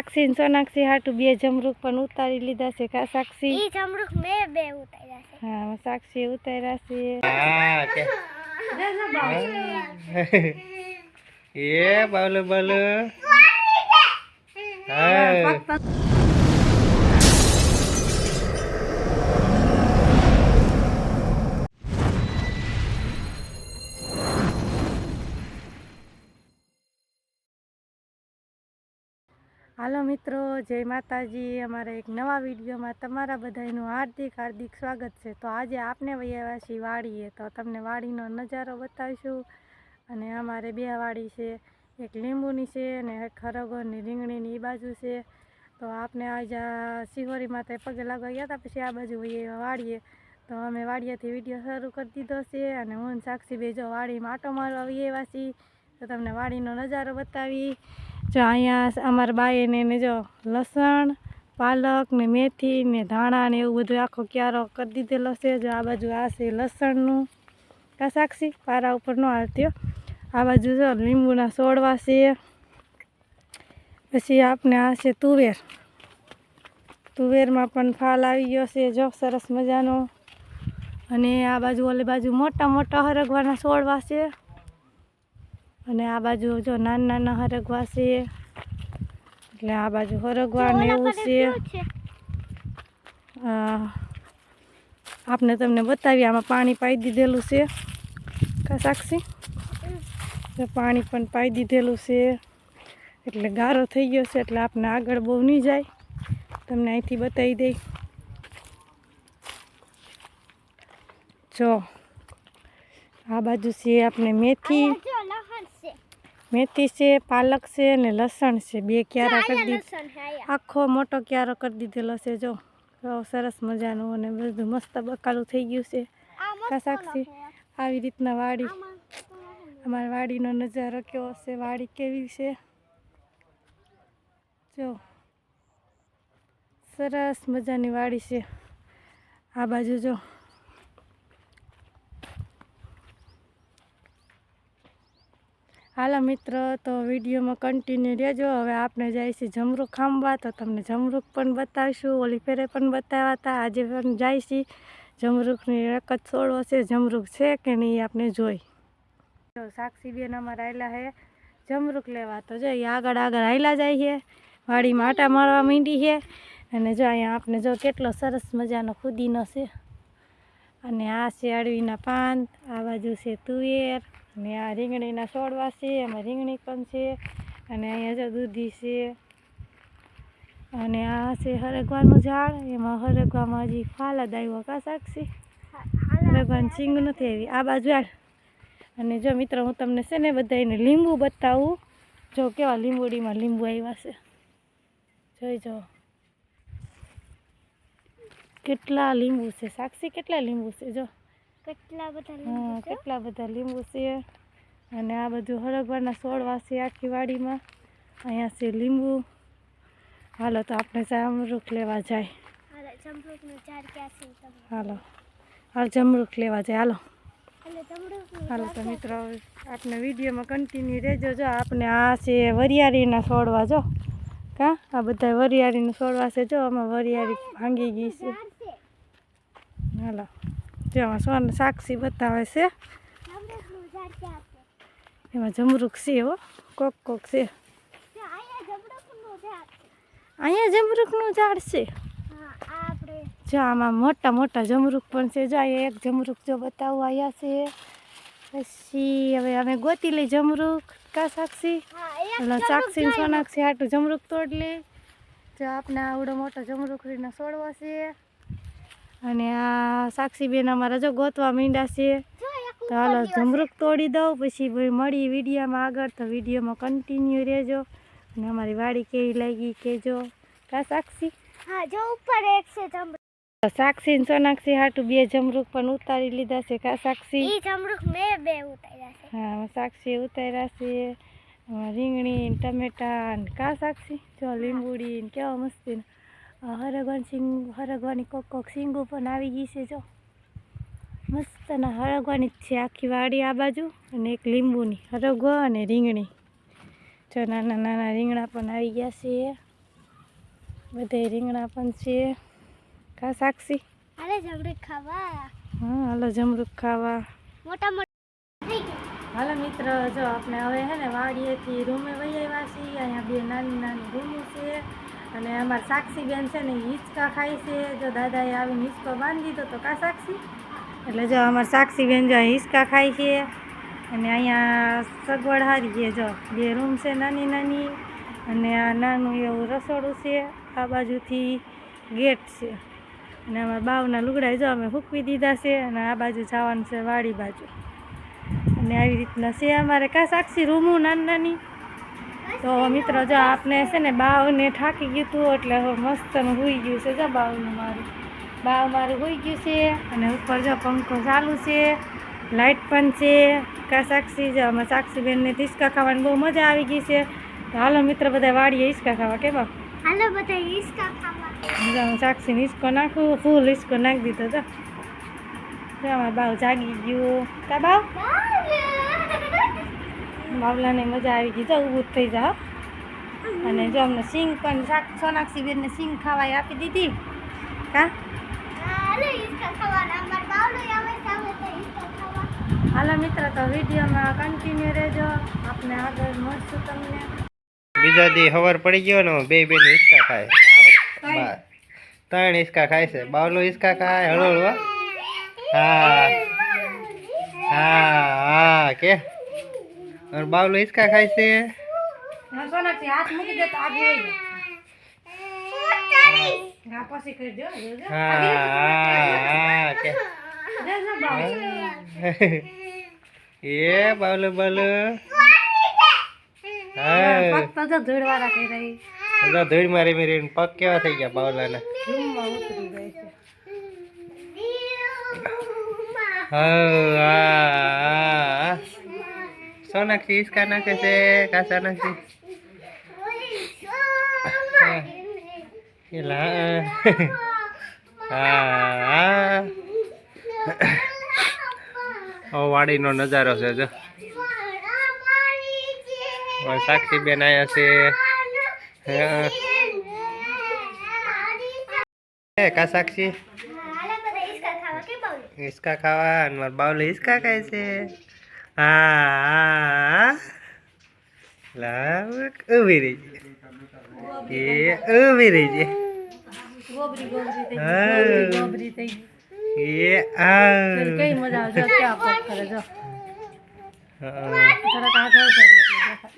સાક્ષી ને સોનાક્ષી હાટુ બે જમરૂખ પણ ઉતારી લીધા છે કા સાક્ષી? ઈ જમરૂખ મેં બે ઉતાર્યા છે. હા સાક્ષી ઉતાર્યા છે. એ બાવલો બાવલો હાલો મિત્રો, જય માતાજી. અમારા એક નવા વિડીયોમાં તમારા બધાનું હાર્દિક હાર્દિક સ્વાગત છે. તો આજે આપને વૈયા છીએ વાડીએ, તો તમને વાડીનો નજારો બતાવીશું. અને અમારે બે વાડી છે, એક લીંબુની છે અને એક ખરગોની રીંગણીની એ બાજુ છે. તો આપને આજે શિહોરીમાં તે પગે લાગવા ગયા હતા, પછી આ બાજુ વૈયા વાડીએ. તો અમે વાડીએથી વિડીયો શરૂ કરી દીધો છે અને હું સાક્ષી બે જો વાડીમાં આટો મારવા વૈયા છીએ. તો તમને વાડીનો નજારો બતાવી. જો અહીંયા અમારા બાઈને ને જો લસણ, પાલક ને મેથી ને ધાણા ને એવું બધું આખો ક્યારો કરી દીધેલો છે. જો આ બાજુ આ છે લસણનું કા સાક્ષી, પારા ઉપર ન હાલતી. આ બાજુ જો લીંબુના છોડવા છે. પછી આપણે આ છે તુવેર. તુવેરમાં પણ ફાલ આવી ગયો છે જો સરસ મજાનો. અને આ બાજુ ઓલી બાજુ મોટા મોટા હરગવાના છોડવા છે. અને આ બાજુ જો નાના નાના હરગવા છે, એટલે આ બાજુ હરગવા ને એવું છે. આપણે તમને બતાવીએ, આમાં પાણી પાઈ દીધેલું છે કા સાક્ષી? પાણી પણ પાઈ દીધેલું છે, એટલે ગારો થઈ ગયો છે, એટલે આપણે આગળ બહુ નહીં જાય. તમને અહીંથી બતાવી દઈ. જો આ બાજુ છે આપણે મેથી છે, પાલક છે ને લસણ છે. બે ક્યારા કરી દીધા, આખો મોટો ક્યારો કરી દીધેલો છે. જો સરસ મજાનું અને બધું મસ્ત બકાલું થઈ ગયું છે કા સાક્ષી? આવી રીતના વાડી, અમારી વાડીનો નજારો કેવો છે, વાડી કેવી છે જો સરસ મજાની વાડી છે. આ બાજુ જો હાલો મિત્રો, તો વિડીયોમાં કન્ટિન્યુ રહેજો. હવે આપણે જાય છે જમરૂખ ખાંભવા, તો તમને જમરૂખ પણ બતાવીશું. ઓલી ફેરે પણ બતાવ્યા હતા, આજે પણ જાય છે. જમરૂખની એક જ છોડવો છે, જમરૂખ છે કે નહીં આપણે જોઈ. તો સાક્ષી બેન અમારા આવેલા છે જમરૂખ લેવા. તો જો આગળ આગળ હાલ્યા જાય છે, વાડીમાં આટા મારવા માંડી છે. અને જો અહીંયા આપણે જો કેટલો સરસ મજાનો ફુદીનો છે. અને આ છે અળવીના પાન, આ બાજુ છે તુવેર, અને આ રીંગણીના છોડવા છે, એમાં રીંગણી પણ છે. અને અહીંયા જો દૂધી છે. અને આ છે હરગવાનું ઝાડ, એમાં હરગવામાં હજી ફાલ જ આવ્યો કા સાક્ષી? હરગવાની સિંગ નથી આવી. આ બાજુ અને જો મિત્રો, હું તમને છે ને બધાને લીંબુ બતાવું. જો કેવા લીંબુડીમાં લીંબુ આવ્યા છે, જોઈ જો કેટલા લીંબુ છે સાક્ષી, કેટલા લીંબુ છે જો, કેટલા બધા લીંબુ છે. અને આ બધું હરગવાના છોડવા છે આખી વાડીમાં. અહીંયા છે લીંબુ. હાલો તો આપણે જમરૂખ લેવા જાય. હાલો જમરૂખ લેવા જાય. હાલો તો મિત્રો, આપણે વિડીયોમાં કન્ટિન્યુ રહેજો. જો આપણે આ છે વરિયાળીના છોડવા જો કા, આ બધા વરિયાળીના છોડવા છે. જો આમાં વરિયાળી ભાંગી ગઈ છે. હાલો જો આમાં સાક્ષી બતાવે છે, એમાં જમરૂખ છે હો, કોક કોક છે. અહીંયા જમરૂખનું ઝાડ છે. જો આમાં મોટા મોટા જમરૂખ પણ છે. જો અહીંયા એક જમરૂખ જો બતાવું અહીંયા છે. પછી હવે અમે ગોતી લઈ જમરૂખ કા સાક્ષી? સાક્ષી ને સોનાક્ષી હાટું જમરૂખ તોડ લે. જો આપણે આવડો મોટો જમરૂખરીનો છોડવો છે. અને આ સાક્ષી બેન અમારા જો ગોતવા માંડ્યા છે. તો હાલો જમરૂખ તોડી દઉં, પછી મળી વિડીયોમાં આગળ. તો વિડીયોમાં કન્ટિન્યુ રહેજો. અને અમારી વાડી કેવી લાગી કહેજો કા સાક્ષી? હા જો ઉપર એક છે જમરૂખ. સાક્ષી ને સોનાક્ષી હાટું બે જમરૂખ પણ ઉતારી લીધા છે કા સાક્ષી? ઈ જમરૂખ મેં બે ઉતાર્યા છે. હા સાક્ષી ઉતાર્યા છે. રીંગણી ટમેટા ને કા સાક્ષી? જો લીંબુડી ને કેવા મસ્તી. હરગવાની કોક કોક સિંગો પણ આવી ગઈ છે. જો મસ્તના હરગવાની જ છે આખી વાડી આ બાજુ. અને એક લીંબુની હરગવા અને રીંગણી. જો નાના નાના રીંગણા પણ આવી ગયા છે. બધે રીંગણા પણ છે. કા સાક્ષી? અરે જમરૂખ ખાવા. હા હાલો જમરૂખ ખાવા. મોટા મોટા થઈ ગયા. હાલો મિત્ર, જો આપણે હવે હે ને વાડીએથી રૂમે વહી આવ્યા છીએ. અહીંયા બે નાની નાની રૂમો છે અને અમારા સાક્ષી બેન છે ને હિંચકા ખાય છે. જો દાદાએ આવીને હિંચકો બાંધી દીધો તો કા સાક્ષી, એટલે જો અમારા સાક્ષી બેન જો હિંચકા ખાય છે. અને અહીંયા સગવડ સારી છે, જો બે રૂમ છે નાની નાની અને આ નાનું એવું રસોડું છે. આ બાજુથી ગેટ છે અને અમારા બાવના લુગડા જો અમે સૂકવી દીધા છે અને આ બાજુ જવાનું છે વાડી બાજુ. અને આવી રીતના છે અમારે કા સાક્ષી રૂમું નાની નાની. તો મિત્રો જો આપને છે ને બાવને થાકી ગયું હતું એટલે હવે મસ્તનું હોઈ ગયું છે. જો બાવનું મારું હોઈ ગયું છે અને ઉપર જો પંખો ચાલુ છે, લાઇટ પણ છે. કા સાક્ષી જો અમે સાક્ષી બેનને હિંચકા ખાવાની બહુ મજા આવી ગઈ છે. તો હાલો મિત્ર બધા વાડીએ હિંચકા ખાવા કે બા. હાલો બધા હિંચકા ખાવા. જો હું સાક્ષીને હિંચકો નાખું, ફૂલ હિંચકો નાખી દીધો. જો અમારા બાવ જાગી ગયું. કા બાવ? બાવલાને મજા આવી ગઈ. જો ઊભું જ થઈ જાઓ. અને જો અમને સિંગ પણ સોનાક્ષી બેનને સિંગ ખાવાય આપી દીધી. કા હાલો હિંચકા ખાવાના. અમાર બાવલો આવે છે તો હિંચકા ખાવા. હાલો મિત્ર, તો વિડીયોમાં કન્ટિન્યુ રહેજો. આપણે આગળ મળશું તમને. બીજા દી ખબર પડી ગયો ને બે બેન હિંચકા ખાય. ત્રણ હિંચકા ખાય છે. બાવલો હિંચકા ખાય હળો હળવા. હા હા હા કે બાવલો હિંચકા ખાય છે. સોનાક્ષી હાથ મૂકી દે તો આગળ હોય હા પછી કરી દો. હા હા કે એ બાવલો બાવલો હા ફક્ત જો ધોળવાળા કરી રહી. ધોળ મારી મારી પગ કેવા થઈ ગયા બાવલાના. રૂમમાં ઉતરી ગઈ છે. હા સોનાક્ષી હિંચકા નાખે છે. કા સોનાક્ષી હા વાડીનો નજારો છે. જો સાક્ષી બેન આયા છે. કા સાક્ષી હાલો બધા હિંચકા ખાવા કે બાવલો. હિંચકા ખાવા અને મારા બાવલો હિંચકા ખાય છે. હા લાવ ઉભી રહી છે. એ ઉભી રહી છે. ગોબરી ગોબરી થઈ હા. ગઈ. ગોબરી થઈ ગઈ. એ આ કઈ મજા આવે. જો ક્યાં પગ કરે. જો હા તરત આગળ કરી એટલે દેખાય.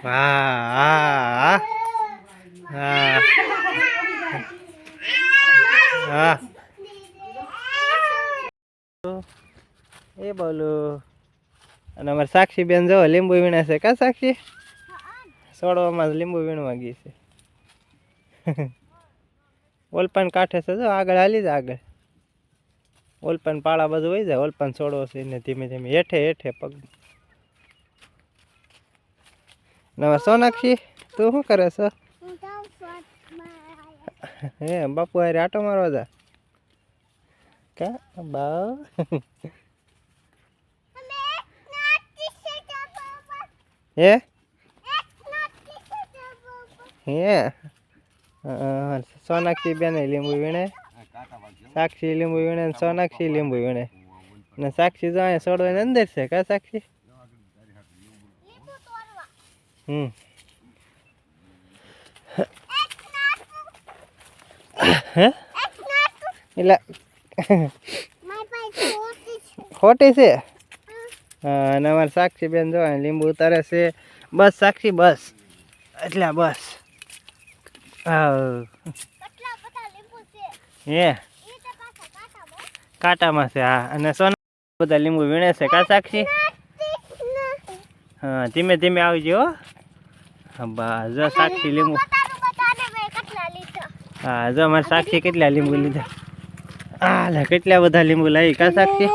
હા હા હા એ બોલો. અને અમારે સાક્ષી બેન જો લીંબુ વીણે છે. કા સાક્ષી સોડવામાં લીંબુ વીણવા ગઈ છે. ઓલપાન કાંઠે છે. જો આગળ હાલી જાય. આગળ ઓલપાન પાળા બધું હોય જાય. ઓલપાન છોડવો છે ને ધીમે ધીમે હેઠે હેઠે પગ. નવા સોનાક્ષી તું શું કરે છે? હું જાઉં સ્વાદમાં. હે બાપુ હારે આટો મારવા જા. કા બા હે હે સોનાક્ષી બેન લીંબુ વીણે, સાક્ષી લીંબુ વીણે, સોનાક્ષી લીંબુ વીણે ને સાક્ષી જો અહીંયા છોડવાની અંદર છે. કા સાક્ષી હે એટલે ખોટી છે. હા અને અમારે સાક્ષી બેન જો લીંબુ ઉતારે છે. બસ સાક્ષી બસ એટલે બસ. હા હે કાંટામાં છે. હા અને સોના બધા લીંબુ વીણે છે. કા સાક્ષી હા ધીમે ધીમે આવજો. હા બસ જો સાક્ષી લીંબુ. હા જો અમારે સાક્ષી કેટલા લીંબુ લીધા. હા લે કેટલા બધા લીંબુ લાવી. કા સાક્ષી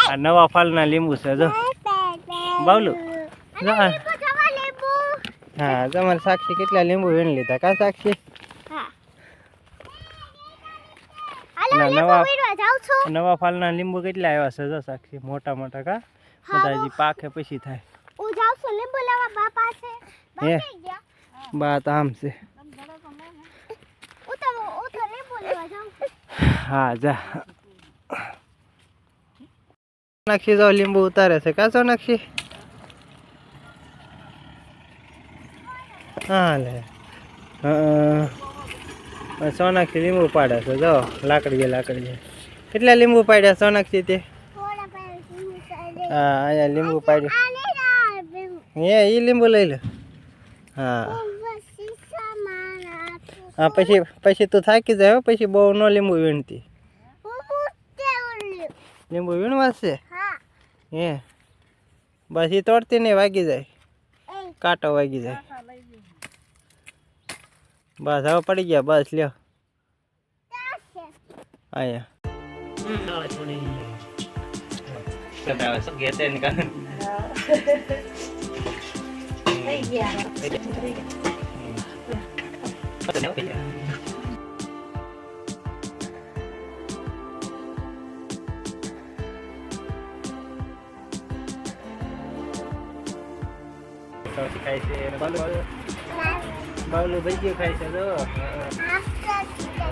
આ નવા ફાલના લીંબુ છે. જો બાવલું જો હા જો અમારે સાક્ષી કેટલા લીંબુ વીણી લીધા. કા સાક્ષી નવા ફાલના લીંબુ કેટલા આવ્યા છે. જો સાક્ષી મોટા મોટા. કા બધા હજી પાકે પછી થાય. હું જાઉં છું લીંબુ લેવા બાપા છે. હે બાત આમ છે. ઉતર લીંબુ લેવા જાઉં. હા જા નાખી જાઓ લીંબુ ઉતારે છે કાચો નાખી હા લે સોનાક્ષી લીંબુ પાડે છે જો લાકડીએ કેટલા લીંબુ પાડ્યા સોનાક્ષી તે થોડા પાય લીંબુ ચાલે. હા અહીંયા લીંબુ પાડ્યું આ નહીં આ લીંબુ. હે એ લીંબુ લઈ લે હા શીશા મારા હા પછી તું થાકી જાય હો પછી બહુ ન લીંબુ વીણતી લીંબુ વીણવા છે હા હે બસ એ તોડતી નહીં વાગી જાય કાંટો વાગી જાય બસ હવે પડી ગયા બસ લ્યો અહીંયા ખાય છે બાવલું ભજીયું ખાય છે તો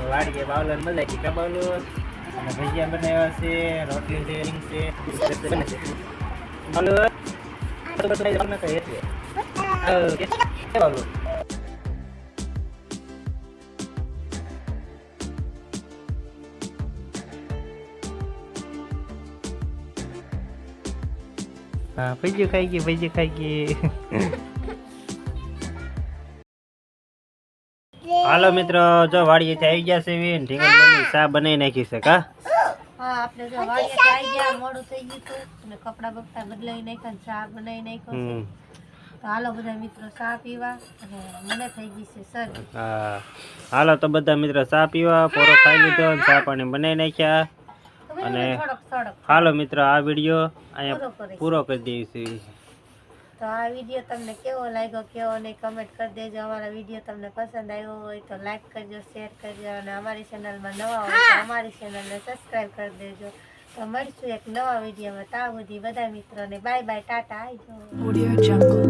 વાડીએ બાવલાને મજા આવી કા બાવલું અને ભજીયા બનાવ્યા છે રોટલી છે રીંગ છે બને છે બાવલું કઈ એટલે બાવલું હા ભજીયું ખાઈ ગઈ હાલો મિત્રો જો વાડીએથી આવી ગયા છે ઢીંગણની ચા બનાવી નાખી છે કા હા આપણે જો વાડીએ આવી ગયા મોડું થઈ ગયું હતું અને કપડા બપડા બદલાઈ નાખ્યા ને ચા બનાવી નાખ્યો છે તો હાલો બધા મિત્રો ચા પીવા અને મને થઈ ગઈ છે શરદી હા હાલો તો બધા મિત્રો ચા પીવા પોરો ખાઈ લીધો ચા પાણી બનાવી નાખ્યા અને થોડોક હાલો મિત્રો આ વિડીયો અહીંયા પૂરો કરી દઈશું તો આ વિડીયો તમને કેવો લાગ્યો કેવો નહીં કમેન્ટ કરી દેજો અમારા વિડીયો તમને પસંદ આવ્યો હોય તો લાઈક કરજો શેર કરજો અને અમારી ચેનલમાં નવા હોય તો અમારી ચેનલને સબસ્ક્રાઈબ કરી દેજો તો મળશું એક નવા વિડીયોમાં ત્યાં સુધી બધા મિત્રોને બાય બાય ટાટા આવજો. Audio Jungle.